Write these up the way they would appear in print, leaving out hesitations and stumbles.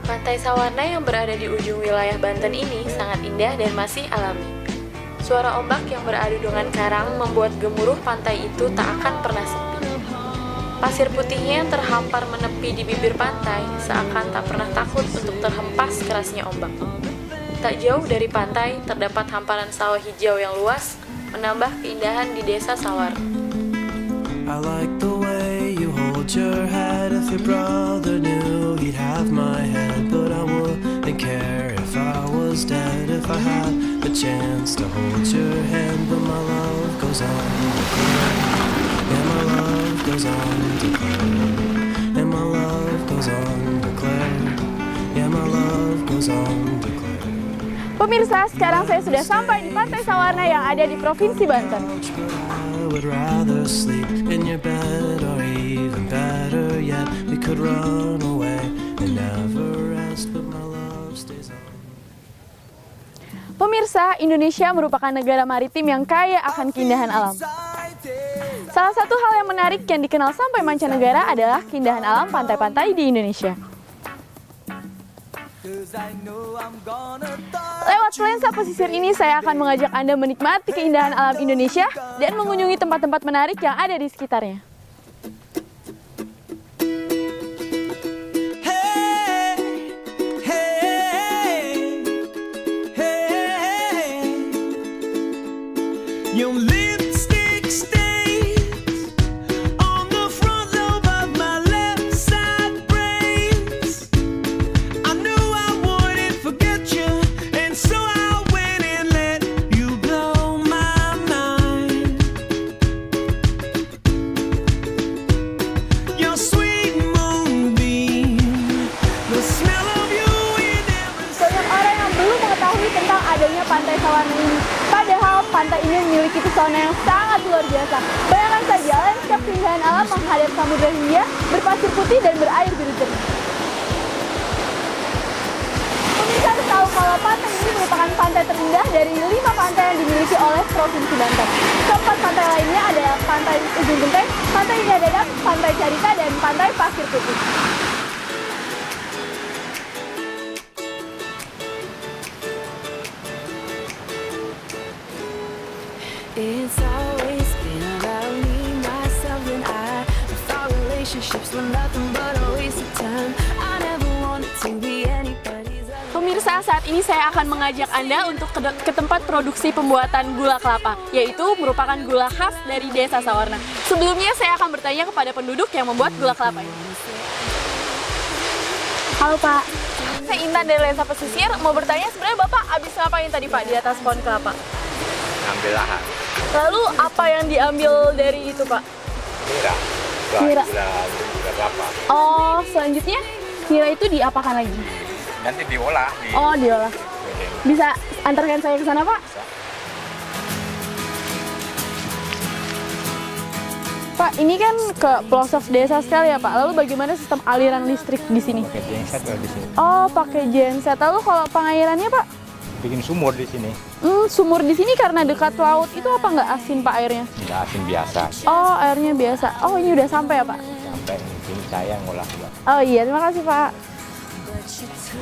Pantai Sawarna yang berada di ujung wilayah Banten ini sangat indah dan masih alami. Suara ombak yang beradu dengan karang membuat gemuruh pantai itu tak akan pernah sepi. Pasir putihnya yang terhampar menepi di bibir pantai seakan tak pernah takut untuk terhempas kerasnya ombak. Tak jauh dari pantai terdapat hamparan sawah hijau yang luas, menambah keindahan di desa Sawar. I like the way you hold your head. If your brother knew he'd have my head, but I wouldn't care if I was dead. If I had the chance to hold your hand, but my love goes on to clear. Yeah, my love goes on to clear. And my love goes on to clear. Yeah, my love goes on to clear. Pemirsa, sekarang saya sudah sampai di Pantai Sawarna yang ada di Provinsi Banten. I would rather sleep in your bed, or even better yet, we could run away and never rest, but my love stays on. Pemirsa, Indonesia merupakan negara maritim yang kaya akan keindahan alam. Salah satu hal yang menarik yang dikenal sampai mancanegara adalah keindahan alam pantai-pantai di Indonesia. Lewat lensa pesisir ini, saya akan mengajak Anda menikmati keindahan alam Indonesia dan mengunjungi tempat-tempat menarik yang ada di sekitarnya. Your lipstick stains on the front lobe of my left side brains. I knew I wouldn't forget you, and so I went and let you blow my mind. Your sweet moonbeam, the smell of you in every. Banyak orang yang belum mengetahui tentang adanya Pantai Sawarna ini. Padahal pantai ini memiliki pesona yang sangat luar biasa. Bayangkan saja landscape keindahan alam menghadap Samudra Hindia, berpasir putih dan berair biru jernih. Pemirsa harus tahu kalau pantai ini merupakan pantai terindah dari 5 pantai yang dimiliki oleh Provinsi Banten. Keempat pantai lainnya adalah Pantai Ujung Genteng, Pantai Indah Dadap, Pantai Carita, dan Pantai Pasir Putih. It's always been about me, myself and I thought relationships were nothing but a waste of time. I never wanted to be anybody's other. Pemirsa, saat ini saya akan mengajak Anda untuk ke tempat produksi pembuatan gula kelapa, yaitu merupakan gula khas dari Desa Sawarna. Sebelumnya saya akan bertanya kepada penduduk yang membuat gula kelapa ini. Halo Pak, saya Intan dari Lensa Pesisir. Mau bertanya, sebenarnya Bapak habis ngapain tadi Pak di atas pohon kelapa? Ambil lahan. Lalu apa yang diambil dari itu Pak? Nira. Nira. Gula kelapa. Oh, selanjutnya nira itu diapakan lagi? Nanti diolah. Oh, diolah. Bisa antarkan saya ke sana Pak? Pak, ini kan ke pelosok desa sekali ya Pak. Lalu bagaimana sistem aliran listrik di sini? Pakai genset kalau di sini. Oh, pakai genset. Lalu kalau pengairannya Pak? Bikin sumur di sini. Sumur di sini karena dekat laut itu apa nggak asin Pak airnya? Nggak asin biasa. Oh, airnya biasa. Oh, ini udah sampai ya Pak? Sampai di sini saya ngolah juga. Oh iya, terima kasih Pak.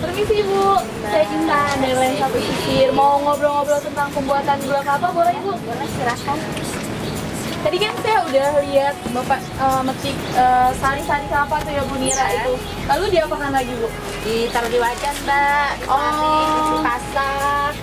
Permisi Ibu, saya Intan dari Lensa Pesisir. Mau ngobrol-ngobrol tentang pembuatan gula kelapa, boleh Ibu? Boleh, silahkan. Tadi kan saya udah lihat Bapak metik sari-sari kelapa tuh ya Bu Nira itu. Lalu diapakan lagi Bu? Ditaruh di wajan Mbak, dipasak.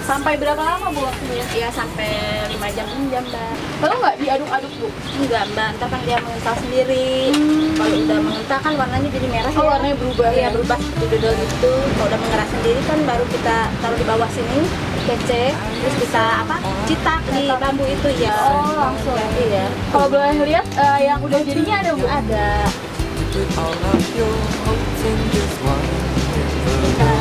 Sampai berapa lama Bu waktunya? Ya sampai 5 jam 6 jam Mbak. Lalu nggak diaduk-aduk Bu? Enggak Mbak, ntar kan dia mengental sendiri. Kalau udah mengental kan warnanya jadi merah Oh, ya. warnanya berubah Iya ya? berubah seperti dodol gitu. Kalau udah mengeras sendiri kan baru kita taruh di bawah sini, kece, terus kita cetak di bambu itu ya. Oh, langsung. Iya. Kalau boleh lihat yang udah jadinya ada Bu? Ada. All of your hopes in just one river.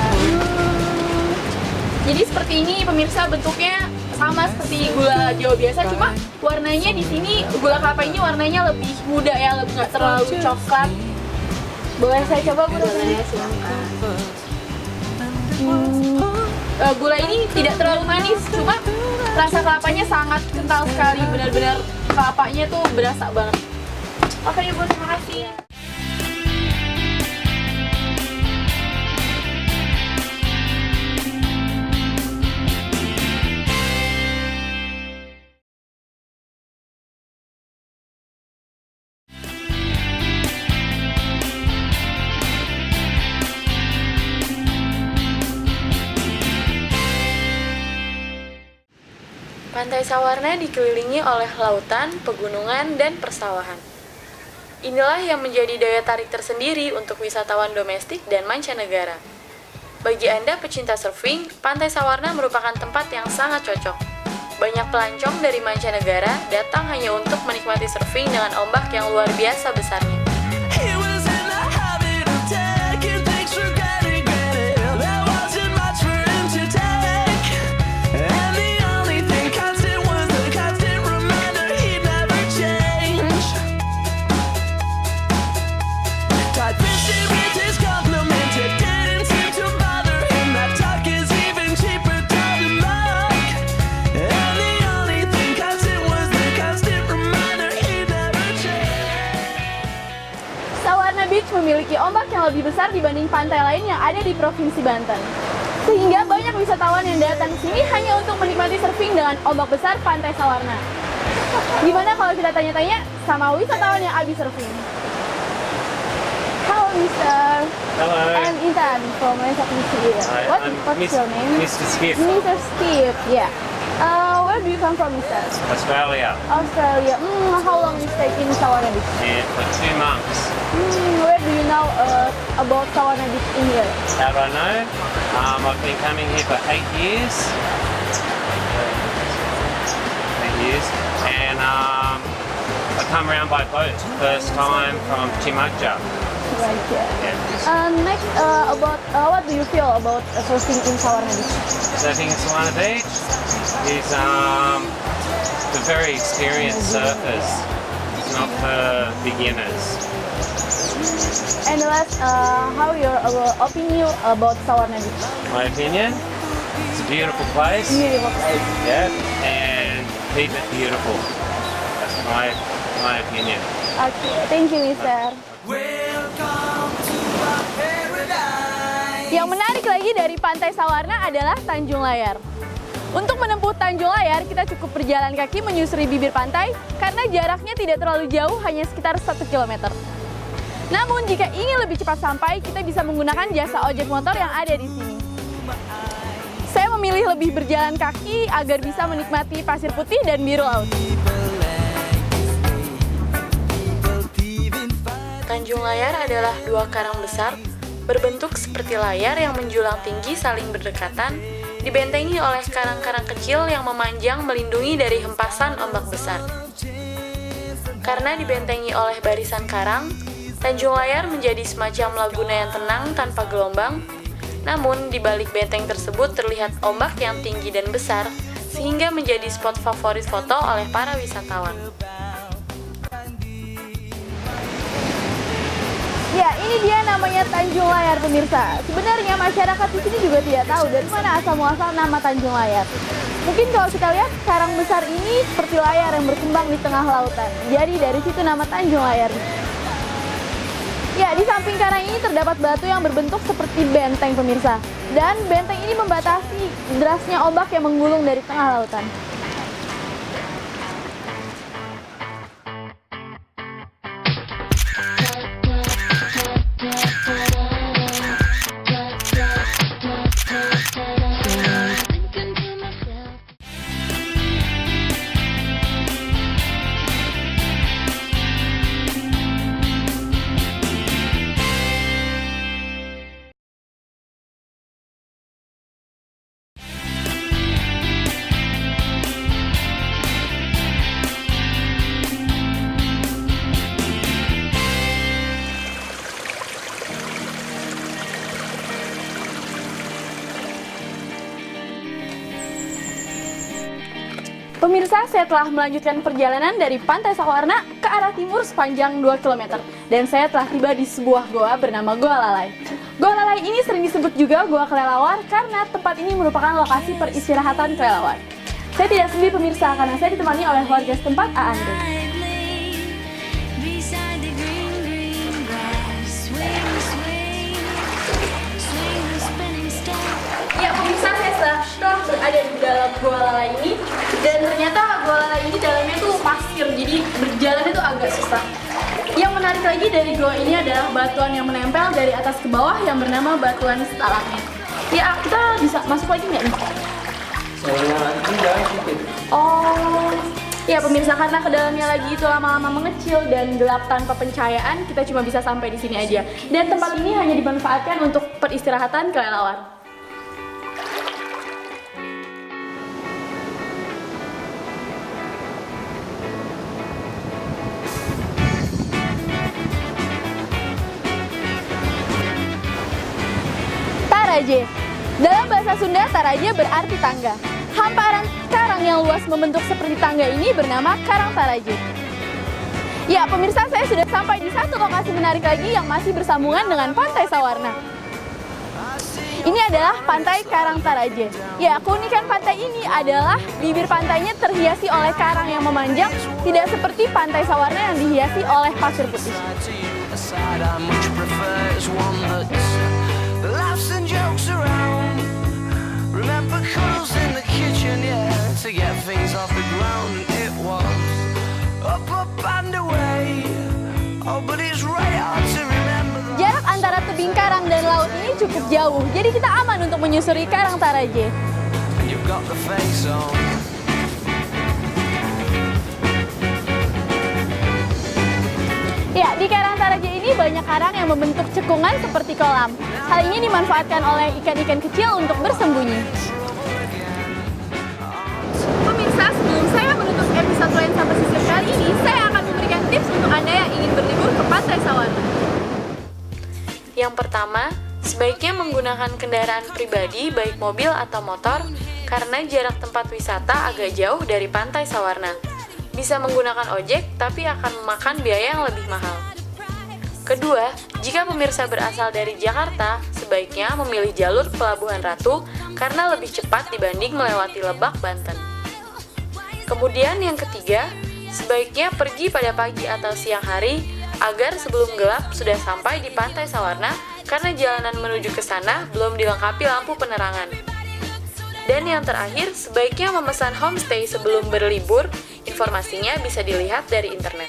Jadi seperti ini pemirsa, bentuknya sama seperti gula Jawa biasa, cuma warnanya di sini gula kelapa ini warnanya lebih muda ya, lebih nggak terlalu coklat. Boleh saya coba Bu? Boleh, silakan. Gula ini tidak terlalu manis, cuma rasa kelapanya sangat kental sekali, benar-benar kelapanya tuh berasa banget. Oke Ibu, terima kasih. Pantai Sawarna dikelilingi oleh lautan, pegunungan, dan persawahan. Inilah yang menjadi daya tarik tersendiri untuk wisatawan domestik dan mancanegara. Bagi Anda pecinta surfing, Pantai Sawarna merupakan tempat yang sangat cocok. Banyak pelancong dari mancanegara datang hanya untuk menikmati surfing dengan ombak yang luar biasa besarnya. He was in the habit of taking things for granted. There wasn't much for him to take, and the only thing constant was the constant reminder he'd never change. Tight fisted with his compliment, it didn't seem to bother him. That talk is even cheaper, told him back. And the only thing constant was the constant reminder he'd never change. Sawarna Beach memiliki ombak yang lebih besar dibanding pantai lain yang ada di Provinsi Banten. Sehingga banyak wisatawan yang datang ke sini hanya untuk menikmati surfing dengan ombak besar Pantai Sawarna. Gimana kalau kita tanya-tanya sama wisatawan yang habis surfing? Halo Mr. Hello. I'm Intan from Lensa Pesisir. Hi, What's I'm your name? Mr. Skiff, Mr. Skip, yeah. Where do you come from, Mr.? Australia, Australia. How long you stay in Sawarna Beach? here for 2 months. Where do you know about Sawarna Beach in here? How do I know? I've been coming here for 8 years. 8 years. And I come around by boat. First time from Timagja. Right, yeah. Yeah. Next, about what do you feel about surfing in Sawarna Beach? Surfing in Solana Beach is for very experienced surfers. It's not for beginners. And last, how your opinion about Sawarna Beach? My opinion, it's a beautiful place. Beautiful place. Yeah, and keep it beautiful. That's my opinion. Okay, thank you, Mister. Yang menarik lagi dari Pantai Sawarna adalah Tanjung Layar. Untuk menempuh Tanjung Layar, kita cukup berjalan kaki menyusuri bibir pantai karena jaraknya tidak terlalu jauh, hanya sekitar 1 km. Namun, jika ingin lebih cepat sampai, kita bisa menggunakan jasa ojek motor yang ada di sini. Saya memilih lebih berjalan kaki agar bisa menikmati pasir putih dan biru laut. Tanjung Layar adalah 2 karang besar berbentuk seperti layar yang menjulang tinggi saling berdekatan, dibentengi oleh karang-karang kecil yang memanjang melindungi dari hempasan ombak besar. Karena dibentengi oleh barisan karang, Tanjung Layar menjadi semacam laguna yang tenang tanpa gelombang. Namun, di balik benteng tersebut terlihat ombak yang tinggi dan besar, sehingga menjadi spot favorit foto oleh para wisatawan. Ya, ini dia namanya Tanjung Layar, pemirsa. Sebenarnya masyarakat di sini juga tidak tahu dari mana asal-muasal nama Tanjung Layar. Mungkin kalau kita lihat, karang besar ini seperti layar yang berkembang di tengah lautan. Jadi dari situ nama Tanjung Layar. Ya, di samping karang ini terdapat batu yang berbentuk seperti benteng, pemirsa. Dan benteng ini membatasi derasnya ombak yang menggulung dari tengah lautan. Pemirsa, saya telah melanjutkan perjalanan dari Pantai Sawarna ke arah timur sepanjang 2 km. Dan saya telah tiba di sebuah goa bernama Goa Lalai. Goa Lalai ini sering disebut juga Goa Kelelawar karena tempat ini merupakan lokasi peristirahatan kelelawar. Saya tidak sendiri pemirsa, karena saya ditemani oleh warga setempat Aande. Beside the green, green grass, swing, swing, swing the spinning step. Ya pemirsa, saya sudah berada di dalam Gua Lala ini, dan ternyata Gua Lala ini dalamnya tuh pasir, jadi berjalan itu agak susah. Yang menarik lagi dari gua ini adalah batuan yang menempel dari atas ke bawah yang bernama batuan stalagmit. Ya, kita bisa masuk lagi nggak nih? Oh, ya pemirsa, karena ke dalamnya lagi itu lama-lama mengecil dan gelap tanpa pencahayaan, kita cuma bisa sampai di sini aja. Dan tempat ini hanya dimanfaatkan untuk peristirahatan kelelawar. Taraje. Dalam bahasa Sunda, Taraje berarti tangga. Hamparan karang yang luas membentuk seperti tangga ini bernama Karang Taraje. Ya, pemirsa, saya sudah sampai di satu lokasi menarik lagi yang masih bersambungan dengan Pantai Sawarna. Ini adalah Pantai Karang Taraje. Ya, keunikan pantai ini adalah bibir pantainya terhiasi oleh karang yang memanjang, tidak seperti Pantai Sawarna yang dihiasi oleh pasir putih. Aside, I much prefer is one that's laughs and jokes around. Remember cuddles in the kitchen, yeah, to get things off the ground. It was up and away. Oh, but it's right hard to remember that. Jarak antara tebing karang dan laut ini cukup jauh, jadi kita aman untuk menyusuri Karang Taraje. And you've got the face on. Ya, di Karang Taraje ini banyak karang yang membentuk cekungan seperti kolam. Hal ini dimanfaatkan oleh ikan-ikan kecil untuk bersembunyi. Pemirsa, sebelum saya menutup episode Lensa Pesisir kali ini, saya akan memberikan tips untuk Anda yang ingin berlibur ke Pantai Sawarna. Yang pertama, sebaiknya menggunakan kendaraan pribadi baik mobil atau motor karena jarak tempat wisata agak jauh dari Pantai Sawarna. Bisa menggunakan ojek, tapi akan memakan biaya yang lebih mahal. Kedua, jika pemirsa berasal dari Jakarta, sebaiknya memilih jalur Pelabuhan Ratu karena lebih cepat dibanding melewati Lebak, Banten. Kemudian yang ketiga, sebaiknya pergi pada pagi atau siang hari agar sebelum gelap sudah sampai di Pantai Sawarna karena jalanan menuju ke sana belum dilengkapi lampu penerangan. Dan yang terakhir, sebaiknya memesan homestay sebelum berlibur. Informasinya bisa dilihat dari internet.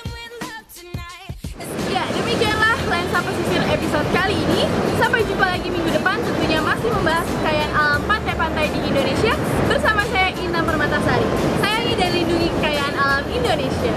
Ya, demikianlah Lensa Pesisir episode kali ini. Sampai jumpa lagi minggu depan, tentunya masih membahas kekayaan alam pantai-pantai di Indonesia bersama saya Intan Permatasari. Sayangi dan lindungi kekayaan alam Indonesia.